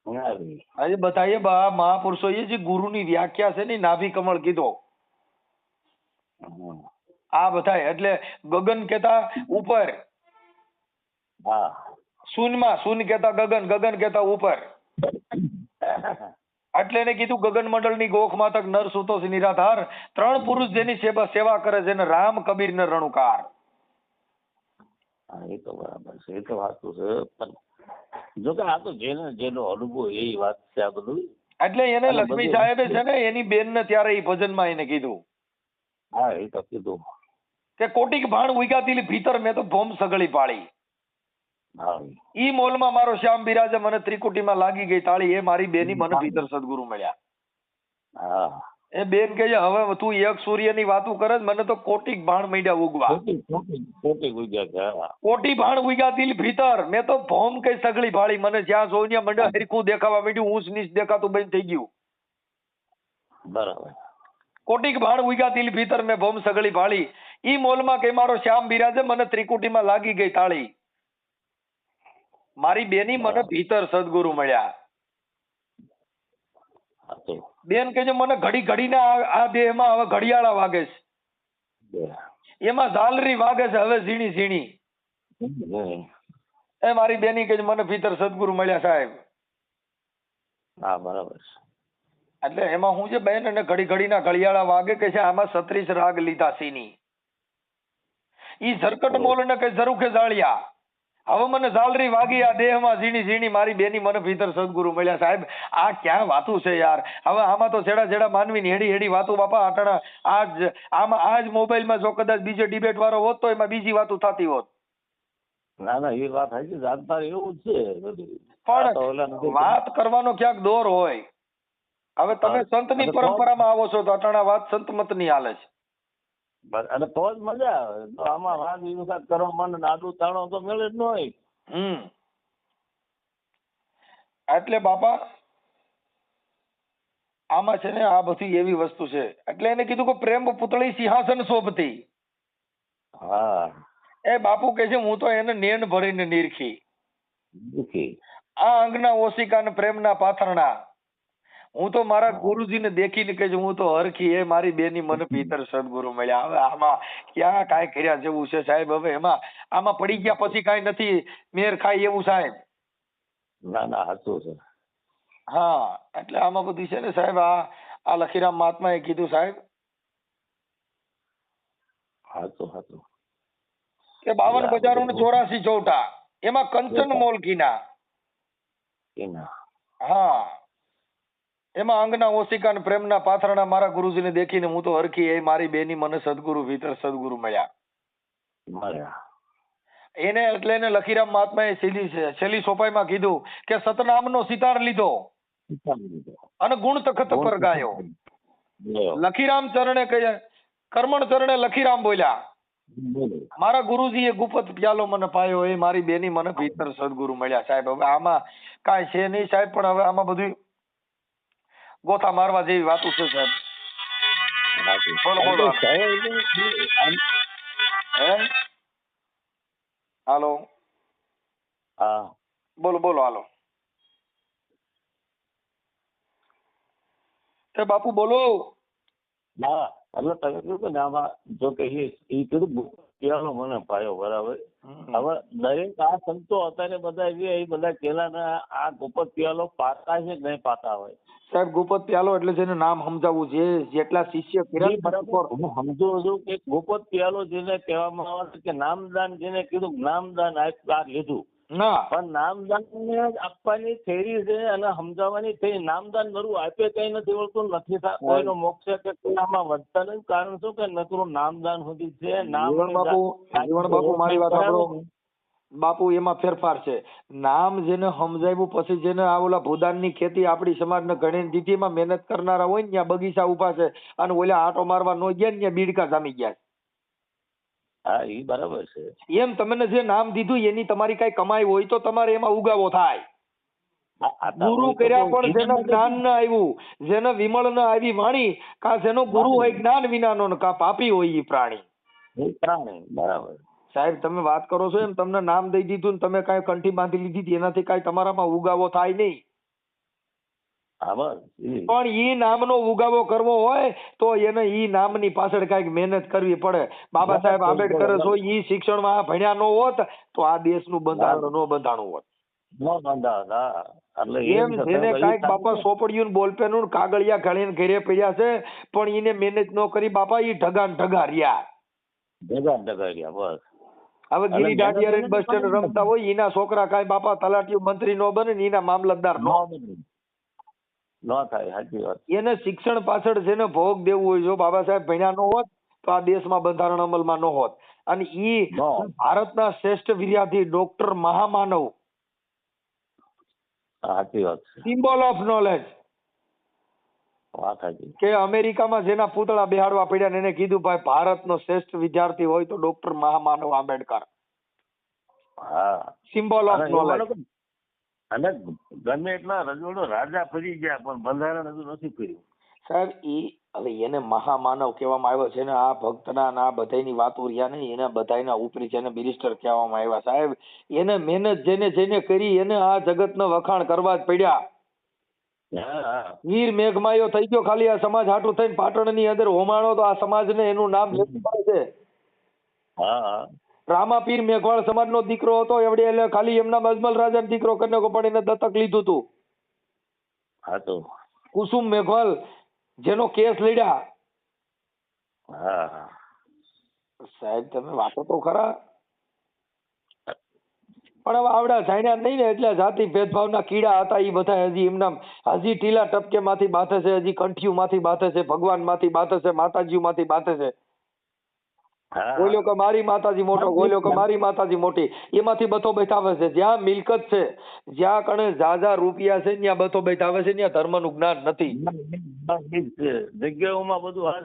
આજે બધાએ મહાપુરુષો એ જે ગુરુ ની વ્યાખ્યા છે ને નાભી કમળ કીધો. આ બધા એટલે ગગન કેતા ઉપર, શૂન્ય કેતા ગગન, ગગન કેતા ઉપર. એટલે એને કીધું ગગન મંડળ ની ગોખ માતક નર સુતો નિરાધાર. 3 પુરુષ જેની સેવા કરે છે એને રામ કબીર ને રણુકાર. એ તો બરાબર છે. એ તો વાતું છે. જો કે આ તો જેનો અનુભવ એ વાત છે આ બધું. એટલે એને લક્ષ્મી સાહેબે છે ને એની બેન ને ત્યારે એ ભજન માં એને કીધું. હા એ તો કીધું કે કોટિક ભાણ ઉગાતી ભીતર મેં તો ભોમ સગળી પાળી. ઈ મોલમાં મારો શ્યામ બિરાજે મને ત્રિકુટીમાં લાગી ગઈ તાળી. એ મારી બેની મને ભીતર સદગુરુ મળ્યા. એ બેન કહે હવે તું એક સૂર્ય ની વાતું કરે મને તો કોટિક ભાણ માંડ્યા ઉગવા. કોટી ભાણ ઉગાતી ભીતર મેં તો ભોમ કઈ સગળી ભાળી. મને જ્યાં જોઈને મંડળ હરખું દેખાવા માંડ્યું, ઊંચ નીચ દેખાતું બંધ થઈ ગયું. બરાબર. કોટિક ભાણ ઉગાતી ભીતર મેં ભોમ સગળી ભાળી. ઈ મોલમાં કે મારો શ્યામ બિરાજે મને ત્રિકુટીમાં લાગી ગઈ તાળી. મારી બેની મને ભીતર સદગુરુ મળ્યા. બેન કે મને ઘડી ઘડીને આ દેહમાં હવે ઘડિયાળા વાગે છે, એમાં ઝાલરી વાગે છે હવે ઝીણી ઝીણી. એ મારી બેની કે મને ભીતર સદગુરુ મળ્યા સાહેબ. હા બરાબર. એટલે એમાં હું છે બેન અને ઘડી ઘડીના ઘડિયાળા વાગે કે છે આમાં 36 રાગ લીધા સીની. ઈ ઝરકટ મોલ ને કઈ ઝરૂખે જાળિયા. હવે મને ઝાલરી વાગી આ દેહમાં ઝીણી ઝીણી મારી બેની મને ભીતર સદગુરુ મળ્યા. સાહેબ આ ક્યાં વાતું છે યાર. હવે આમાં તો છેડા છેડા માનવી હેડી હેડી વાતો બાપા આટણા આજ મોબાઈલમાં જો કદાચ બીજો ડિબેટ વાળો હોત તો એમાં બીજી વાતો થતી હોત. ના ના એ વાત સાચી. જાણતા એવું છે પણ વાત કરવાનો ક્યાંક દોર હોય. હવે તમે સંતની પરંપરામાં આવો છો તો અટાણા વાત સંત મત ની હાલે છે. અને તો જ મજા આવે. તો આમાં વાત વિવાદ કરવા મને આડું તાણો તો મળે જ નહીં. એટલે બાપા આમાં છે ને આ બધી એવી વસ્તુ છે. એટલે એને કીધું કે પ્રેમ પુતળી સિંહાસન શોભતી. એ બાપુ કે છે હું તો એને નેન ભરીને નીરખી. આ અંગના ઓશિકા ને પ્રેમના પાથરણા. હું તો મારા ગુરુજીને દેખીને કે હું તો હરખી. એ મારી બેની મને ભીતર સદગુરુ મળ્યા. હવે આમાં ક્યાં કાંઈ કર્યા જેવું છે સાહેબ. હવે આમાં પડી ગયા પછી કાંઈ નથી મેર ખાય એવું સાહેબ. ના ના સાચું છે. હા એટલે આમાં બધી છે ને સાહેબ આ લખીરામ મહાત્મા એ કીધું સાહેબ હતું કે 52 બજારો ને 84 ચોવટા, એમાં કંચન મોલકીના. હા, એમાં અંગના ઓશિકા ને પ્રેમના પાથરણા મારા ગુરુજીને દેખીને હું તો હરખી એ મારી બેની મને સદગુરુ ભીતર સદગુરુ મળ્યા. એને એટલે એને લખીરામ મહાત્માએ છેલ્લી સોપાઈમાં કીધું કે સતનામનો સિતાર લીધો અને ગુણ તખત પર ગાયો. લખીરામ ચરણે કહે, કર્મણ ચરણે લખીરામ બોલ્યા, મારા ગુરુજીએ ગુપત પ્યાલો મને પાયો, એ મારી બેની મને ભીતર સદગુરુ મળ્યા. સાહેબ હવે આમાં કાંઈ છે નહીં સાહેબ, પણ હવે આમાં બધું ગોથા મારવા જેવી વાતો છે સાહેબ. બોલો બોલો. હાલો, હા બોલો બોલો. હાલો તે બાપુ બોલો. હા, એટલે તમે કીધું કે આમાં જો કે એ કીધું પેલો મને પાયો, બરાબર. હવે દરેક આ સંતો અત્યારે બધા પેલા આ ગુપત પ્યાલો પાતા છે નહીં પાતા હોય સાહેબ? ગુપત પ્યાલો એટલે જેને નામ સમજાવવું, જે જેટલા શિષ્ય બરાબર હું સમજુ છું કે ગુપત પ્યાલો જેને કહેવામાં આવે કે નામદાન, જેને કીધું નામદાન લીધું ના, પણ નામદાન ને આપવાની થેરી છે અને સમજાવવાની થઈ. નામદાન નરું આપે કઈ નથી વળતું, નથી કોઈનો મોક્ષ કે કોઈનામાં વધતા નથી. કારણ શું કે નકરું નામદાન સુધી છે. બાપુ મારી વાત સાંભળો બાપુ, એમાં ફેરફાર છે. નામ જેને સમજાવ્યું પછી જેને આ ઓલા ભૂદાનની ખેતી આપણી સમાજને ઘણી દીધી, માં મહેનત કરનારા હોય ને ત્યાં બગીચા ઉભા છે અને ઓલા આટો મારવા ન ગયા ને ત્યાં બીડકા જામી ગયા. હા, એ બરાબર છે. એમ તમને જે નામ દીધું એની તમારી કઈ કમાઈ હોય તો તમારે એમાં ઉગાવો થાય. ગુરુ કર્યા પણ જેને જ્ઞાન ન આવ્યું, જેને વિમળ ન આવી વાણી, કા જેનો ગુરુ હોય જ્ઞાન વિનાનો, કા પાપી હોય એ પ્રાણી. બરાબર સાહેબ તમે વાત કરો છો એમ તમને નામ દઈ દીધું ને તમે કઈ કંઠી બાંધી લીધી, એનાથી કઈ તમારામાં ઉગાવો થાય નહીં. પણ ઈ નામનો ઉગાવો કરવો હોય તો એને ઈ નામની પાછળ કઈક મહેનત કરવી પડે. બાબા સાહેબ આંબેડકર જો ઈ શિક્ષણમાં ભણ્યા ન હોત તો આ દેશનું બંધારણ ન બંધાણું હોત. એમ જેને કઈક બાપા સોપડિયું બોલપેન કાગળિયા ઘડીને ઘરે પડ્યા છે પણ એને મહેનત ન કરી બાપા, ઈ ઢગા ને ઢગા રહ્યા. બસ હવે ગીરી દાંડિયા બસ સ્ટેન્ડ રમતા હોય, એના છોકરા કઈ બાપા તલાટીયું મંત્રી નો બને ને એના મામલતદાર નો થાય. સાચી વાત. એને શિક્ષણ પાછળ જેને ભોગ દેવું હોય, જો બાબા સાહેબ ભણ્યા ન હોત તો આ દેશમાં બંધારણ અમલમાં ન હોત. અને ઈ ભારતના શ્રેષ્ઠ વિદ્યાર્થી, ડોક્ટર, મહામાનવ, સાચી વાત, સિમ્બોલ ઓફ નોલેજ. કે અમેરિકામાં જેના પૂતળા બેહાડવા પડ્યા ને એને કીધું ભાઈ ભારતનો શ્રેષ્ઠ વિદ્યાર્થી હોય તો ડોક્ટર મહામાનવ આંબેડકર. Symbol of knowledge. અને ગમે એટલા રજવાડો રાજા ફરી ગયા પણ બંધારણ હજુ નથી ફર્યું સાહેબ. હવે એને મહામાનવ કહેવામાં આવ્યો છે ને આ ભક્તના આ બધાની વાતો રહ્યા ને એના બધાના ઉપરી છે ને બેરિસ્ટર કહેવામાં આવ્યા સાહેબ. એને મહેનત જેને કરી એને આ જગતના વખાણ કરવા જ પડ્યા. વીર મેઘમાયો થઈ ગયો ખાલી આ સમાજ હાટું થઈને પાટણની અંદર હોમાણો તો આ સમાજને એનું નામ લેવું પડે છે. રામાપીર મેઘવાળ સમાજનો દીકરો હતો એવડે એટલે ખાલી એમના અજમલ રાજાનો દીકરો કન્યાકો પણ એને દત્તક લીધું હતું. કુસુમ મેઘવાલ જેનો કેસ લડ્યા. સાહેબ તમે વાતો તો ખરા. પણ હવે આવડા જાણ્યા નહીં ને એટલે જાતિ ભેદભાવના કીડા હતા એ બધા હજી એમના હજી ટીલા ટપકે માંથી બાથે છે, હજી કંઠિયું માંથી બાથે છે, ભગવાન માંથી બાથે છે, માતાજી માંથી બાથે છે. બોલ્યો કે મારી માતાજી મોટો, બોલ્યો કે મારી માતાજી મોટી, એમાંથી બતો બેઠાવે છે. જ્યાં મિલકત છે, જ્યાં કણે જાજા રૂપિયા છે ત્યાં બતો બેઠાવે છે, ત્યાં ધર્મનું જ્ઞાન નથી. જગ્યાઓમાં બધું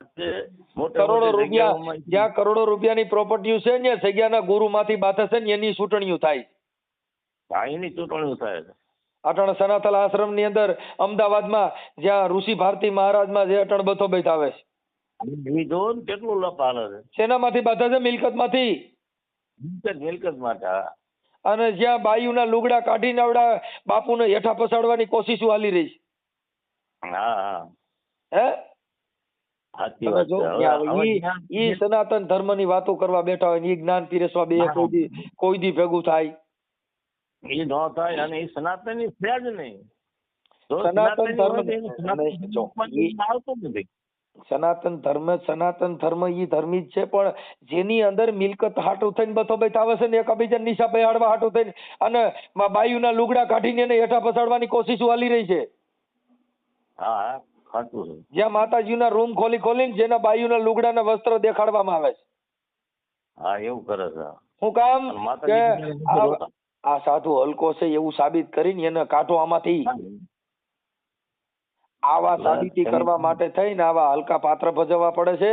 કરોડો રૂપિયા, જ્યાં કરોડો રૂપિયાની પ્રોપર્ટી છે ત્યાં જગ્યાના ગુરુ માંથી બાથે છે ને એની ચૂંટણીઓ થાય. એની ચૂંટણીઓ થાય. અટણ સનાતન આશ્રમ ની અંદર અમદાવાદમાં જ્યાં ઋષિ ભારતી મહારાજમાં જે અટણ બતો બેઠાવે છે. કેટલું લપ હાલે છે. શેનામાંથી બાધા છે? મિલકત માંથી. મિલકત માટે. અને જ્યાં બાયુના લુગડા કાઢીને આવડા બાપુને હેઠા પસાડવાની કોશિશ હાલી રહી છે. ઈ સનાતન ધર્મ ની વાતો કરવા બેઠા હોય, ઈ જ્ઞાન પીરસવા બે કોઈ દી ભેગું થાય એ ન થાય. અને એ સનાતન છે જ નહીં. સનાતન ધર્મ આવતો નથી. સનાતન ધર્મ ઈ ધર્મી જ છે, પણ જેની અંદર મિલકત હાટું થઈને બથો બેઠા છે ને એકબીજા નિશા બેહાડવા હાટું થઈને અને બાયુના લુગડા કાઢીને એને હેઠા પછાડવાની કોશિશ હાલી રહી છે. હા ખાતું છે. જ્યાં માતાજીના રૂમ ખોલીને જેના બાયુના લુગડાના વસ્ત્ર દેખાડવામાં આવે છે. હા એવું કરે છે. શું કામ અને કે માતાજી આ સાધુ હલકો છે એવું સાબિત કરીને એને કાઢો આમાંથી. આવા સાબિતી કરવા માટે થઈને આવા હલકા પાત્ર ભજવવા પડે છે.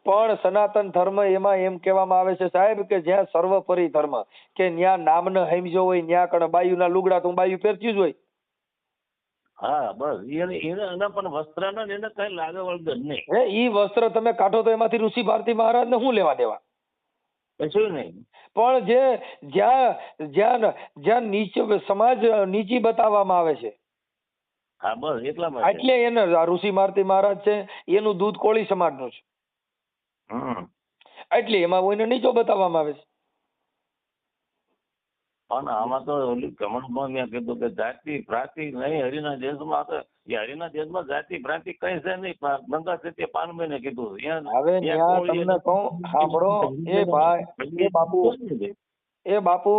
પણ સનાતન ધર્મ એમાં એમ કહેવામાં આવે છે સાહેબ કે જ્યાં સર્વોપરી ધર્મ કે ન્યા નામને સમજો હોય ન્યા કણ બાયુના લુગડા તો બાયુ પહેરતી જ હોય. હા બસ એને એના પણ વસ્ત્ર ને એને કઈ લાગે વળગે નહીં. હે ઈ વસ્ત્ર તમે કાઢો તો એમાંથી ઋષિ ભારતી મહારાજ ને શું લેવા દેવા? કશું નહીં. પણ જ્યાં નીચ સમાજ નીચી બતાવવામાં આવે છે. હા બસ એટલા માટે. એટલે એને ઋષિ ભારતી મહારાજ છે એનું દૂધ કોળી સમાજનું છે. એટલે એમાં કોઈને નીચો બતાવવામાં આવે છે. પણ આમાં તો ઓલી કમળમાં મેં કીધું કે જાતિ ભ્રાતિ નહીં હરિના દેશમાં તો એ હરિના દેશમાં જાતિ ભ્રાતિ કઈ છે નહીં. ગંગા સત્ય પાનભાઈ ને કીધું. હવે ત્યાં તમને કહું સાંભળો એ બાપુ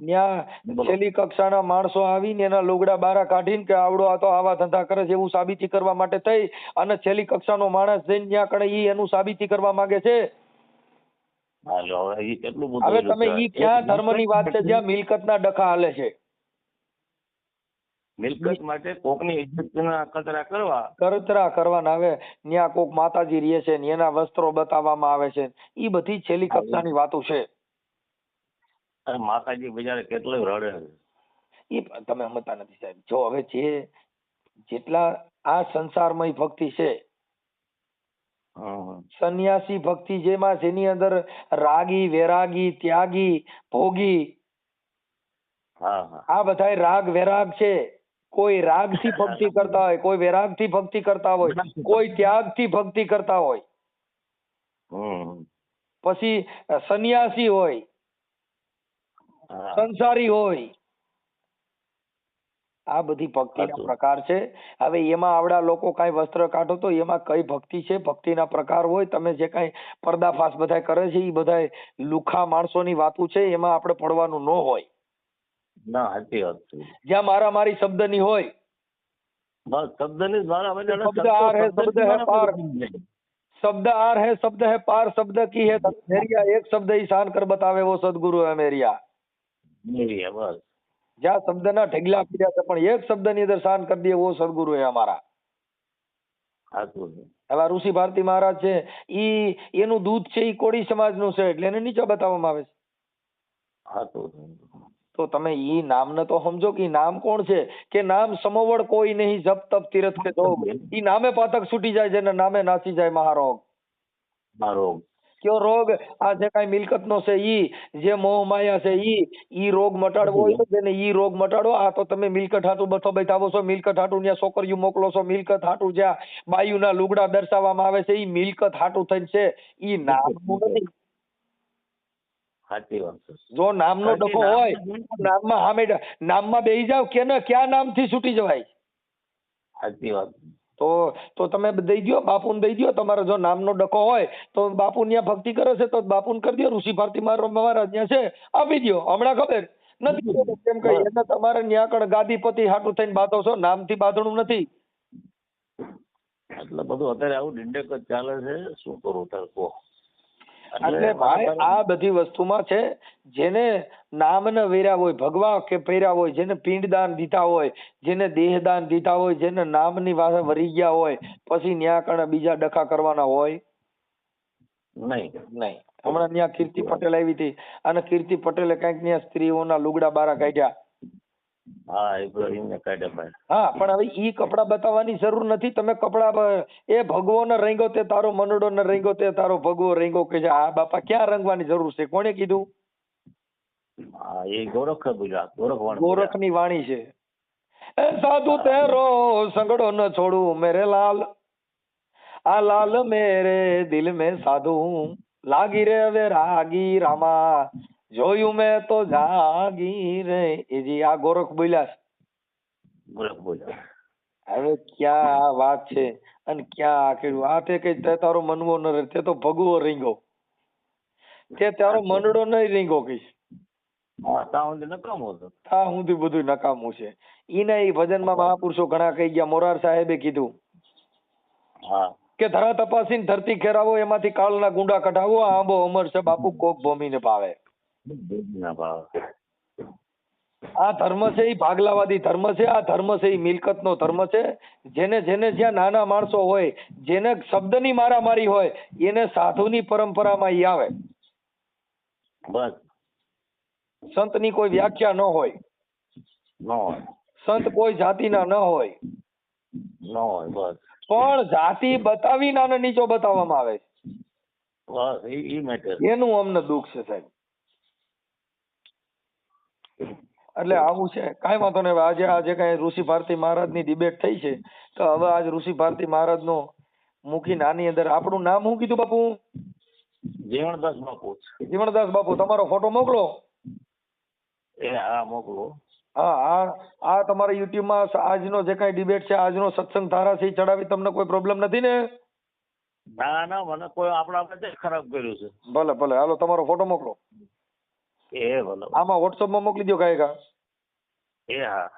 ત્યાં છેલ્લી કક્ષાના માણસો આવીને એના લુગડા બારા કાઢીને કે આવડો આ તો આવા ધંધા કરે છે એવું સાબિતી કરવા માટે થઈ અને છેલ્લી કક્ષાનો માણસ જઈને ત્યાં કણે ઈ એનું સાબિતી કરવા માંગે છે. હવે તમે ઈ ક્યાં ધર્મની વાત છે જ્યાં મિલકતના ડખા હાલે છે? મિલકત માટે કોકની ઇજ્જતના કતરા કરવાના. હવે ત્યાં કોક માતાજી રહે છે ને એના વસ્ત્રો બતાવવામાં આવે છે. ઈ બધી છેલ્લી કક્ષાની વાતો છે. માતાજી બિચારે કેટલું રડે છે. ઈ તમે સમજતા નથી સાહેબ. જો હવે જેટલા આ સંસારમય ભક્તિ છે, સંન્યાસી ભક્તિ જેની અંદર રાગી, વૈરાગી, ત્યાગી, ભોગી, આ બધા રાગ વૈરાગ છે. કોઈ રાગ થી ભક્તિ કરતા હોય, કોઈ વૈરાગ થી ભક્તિ કરતા હોય, કોઈ ત્યાગ થી ભક્તિ કરતા હોય, પછી સંન્યાસી હોય, સંસારી હોય. આ બધી ભક્તિના પ્રકાર છે. હવે એમાં આવડા લોકો કઈ વસ્ત્ર કાઢો તો એમાં કઈ ભક્તિ છે, ભક્તિના પ્રકાર હોય. તમે જે કઈ પર્દાફાશ બધા કરે છે એ બધા લુખા માણસોની વાતો છે, એમાં આપણે પડવાનું ન હોય. જ્યાં મારામારી શબ્દની હોય, शब्द आर है शब्द है पार शब्द की है मेरिया एक शब्द ही शान कर बतावे वो सदगुरु है मेरिया बस જ્યાં શબ્દના ઢગલા પીડ્યા છે પણ એક શબ્દની અંદર શાન કરી દે वो सदगुरु है हमारा. હવે ઋષિ ભારતી મહારાજ છે એનું દૂધ છે એ કોળી સમાજનું છે એટલે એને નીચે બતાવવામાં આવે છે. તો તમે ઈ નામને તો સમજો કે નામ કોણ છે કે નામ સમોવડ કોઈ નહીં જપ તપ તીરથ કે જોગ. ઈ નામે પાતક છૂટી જાય છે ને નામે નાસી જાય મહારોગ. કયો રોગ? આ જે કઈ મિલકત નો છે ઈ જે મોહ માયા છે ઈ રોગ મટાડવો હોય છે ને ઈ રોગ મટાડો. આ તો તમે મિલકત હાટું બથો બેઠાવો છો, મિલકત હાટું ત્યાં છોકરીઓ મોકલો છો, મિલકત હાટું જ્યાં બાયુના લુગડા દર્શાવવામાં આવે છે ઈ મિલકત હાટું થઈને છે. ઈ નામનું નથી. જો નામનો ડખો હોય નામમાં બેહી જાવ કે ને ક્યાં નામથી છૂટી જવાય. સાચી વાત. તો તમે દઈ દો, બાપુને દઈ દો. તમારો જો નામનો ડખો હોય તો બાપુ ત્યાં ભક્તિ કરે છે તો બાપુને કરી દો. ઋષિ ભારતી મહારાજ ત્યાં છે આપી દો. હમણાં ખબર નથી કેમ કઈ એને તમારે ત્યાં કણ ગાદીપતિ હાટું થઈને બાંધો છો, નામથી બાંધણું નથી. એટલે બધું અત્યારે આવું ડિંડક જ ચાલે છે. શું કરું તાર કહો? એટલે ભાઈ આ બધી વસ્તુમાં છે જેને નામને વેર્યા હોય, ભગવા કે પહેર્યા હોય, જેને પિંડદાન દીધા હોય, જેને દેહદાન દીધા હોય, જેને નામની વાસે વરી ગયા હોય, પછી ન્યા કણે બીજા ડખા કરવાના હોય નહીં. હમણાં ત્યાં કીર્તિ પટેલ આવી હતી અને કીર્તિ પટેલે કઈક ત્યાં સ્ત્રીઓના લુગડા બારા કાઢ્યા. હા પણ હવે ઈ કપડા બતાવવાની જરૂર નથી. તમે કપડા એ ભગવો ને રંગો તે તારો મનડો ને રંગો તે તારો ભગવો રંગો કે છે. આ બાપા ક્યાં રંગવાની જરૂર છે? કોણે કીધું? ગોરખ ની વાણી છે. એ સાધુ તેરો સંગડો ન છોડું મેરે લાલ, આ લાલ મેરે દિલ में સાધુ લાગી રે હવે રાગી રામા, જોયું મેં તો જાગી રે. એ જી આ ગોરખ બોલ્યા છે. હવે ક્યાં આ વાત છે અને ક્યાં આ કર્યું? આ તે કઈ તે તારો મનવો ન રહે, તે તો ભગવો રીંગો, તે તારો મનડો નહીં રીંગો કઈશ. હા ત્યાં સુધી નકામો હતો. આ સુધી બધું નકામું છે. ઈને ઈ ભજનમાં મહાપુરુષો ઘણા કહી ગયા. મોરાર સાહેબે કીધું હા કે ધરા તપાસીને ધરતી ખેરાવો, એમાંથી કાળના ગુંડા કઢાવો, આ આંબો અમર છે બાપુ કોક ભૂમિને ભાવે. ના ભાવ. આ ધર્મ છે એ ભાગલાવાદી ધર્મ છે. આ ધર્મ છે એ મિલકતનો ધર્મ છે. જેને જેને જ્યાં નાના માણસો હોય, જેને શબ્દની મારામારી હોય, એને સાધુની પરંપરામાં ઈ આવે. બસ સંતની કોઈ વ્યાખ્યા ન હોય, ન હોય, સંત કોઈ જાતિના ન હોય, ન હોય. બસ પણ જાતિ બતાવી નાનો નીચો બતાવવામાં આવે છે. બસ ઈ મેટર. એનું અમને દુઃખ છે સાહેબ. એટલે આવું છે. કાંઈ વાંધો નહીં. આજે કઈ ઋષિ ભારતી મહારાજની ડિબેટ થઈ છે, તો હવે આજ ઋષિ ભારતી મહારાજનો મૂકીને આની અંદર આપણું નામ શું કીધું બાપુ? જીવણદાસ બાપુ. જીવણદાસ બાપુ, તમારો ફોટો મોકલો. એ હા મોકલો. હા, આ તમારા યુટ્યુબમાં આજનો જે કઈ ડિબેટ છે, આજનો સત્સંગ ધારા છે, ચડાવી તમને કોઈ પ્રોબ્લેમ નથી ને? ના ના મને કોઈ આપણા ખરાબ કર્યું છે. ભલે ભલે, હાલો તમારો ફોટો મોકલો. એ ભલે. આમાં વોટ્સઅપમાં મોકલી દો કાંઈ. એ હા.